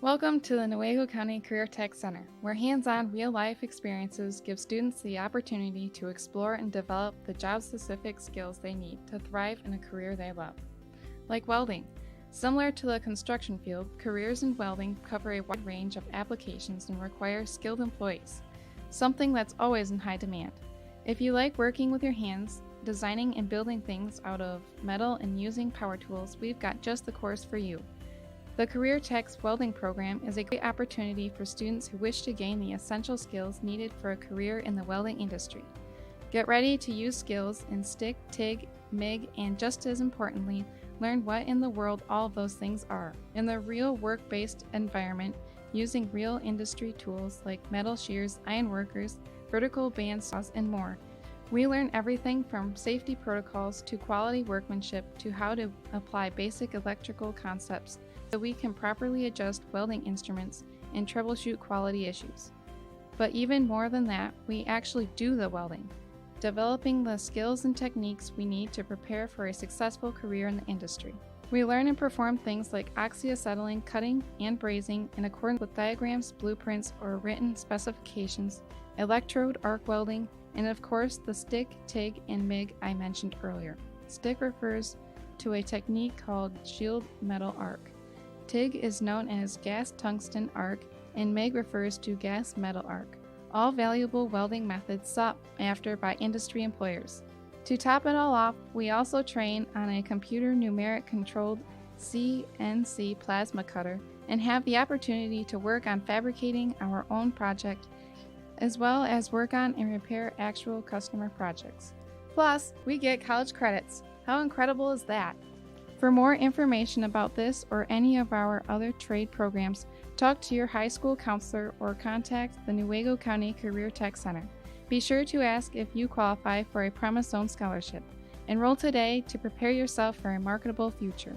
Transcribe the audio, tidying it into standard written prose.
Welcome to the Newaygo County Career Tech Center, where hands-on real-life experiences give students the opportunity to explore and develop the job-specific skills they need to thrive in a career they love. Like welding. Similar to the construction field, careers in welding cover a wide range of applications and require skilled employees, something that's always in high demand. If you like working with your hands, designing and building things out of metal and using power tools, we've got just the course for you. The Career Tech's Welding Program is a great opportunity for students who wish to gain the essential skills needed for a career in the welding industry. Get ready to use skills in stick, TIG, MIG, and just as importantly, learn what in the world all of those things are in the real work-based environment using real industry tools like metal shears, iron workers, vertical band saws, and more. We learn everything from safety protocols to quality workmanship to how to apply basic electrical concepts so we can properly adjust welding instruments and troubleshoot quality issues. But even more than that, we actually do the welding, developing the skills and techniques we need to prepare for a successful career in the industry. We learn and perform things like oxyacetylene cutting and brazing in accordance with diagrams, blueprints, or written specifications, electrode arc welding, and of course the stick, TIG, and MIG I mentioned earlier. Stick refers to a technique called shield metal arc. TIG is known as gas tungsten arc, and MIG refers to gas metal arc, all valuable welding methods sought after by industry employers. To top it all off, we also train on a computer numeric controlled CNC plasma cutter and have the opportunity to work on fabricating our own project, as well as work on and repair actual customer projects. Plus, we get college credits. How incredible is that? For more information about this or any of our other trade programs, talk to your high school counselor or contact the Newaygo County Career Tech Center. Be sure to ask if you qualify for a Promise Zone scholarship. Enroll today to prepare yourself for a marketable future.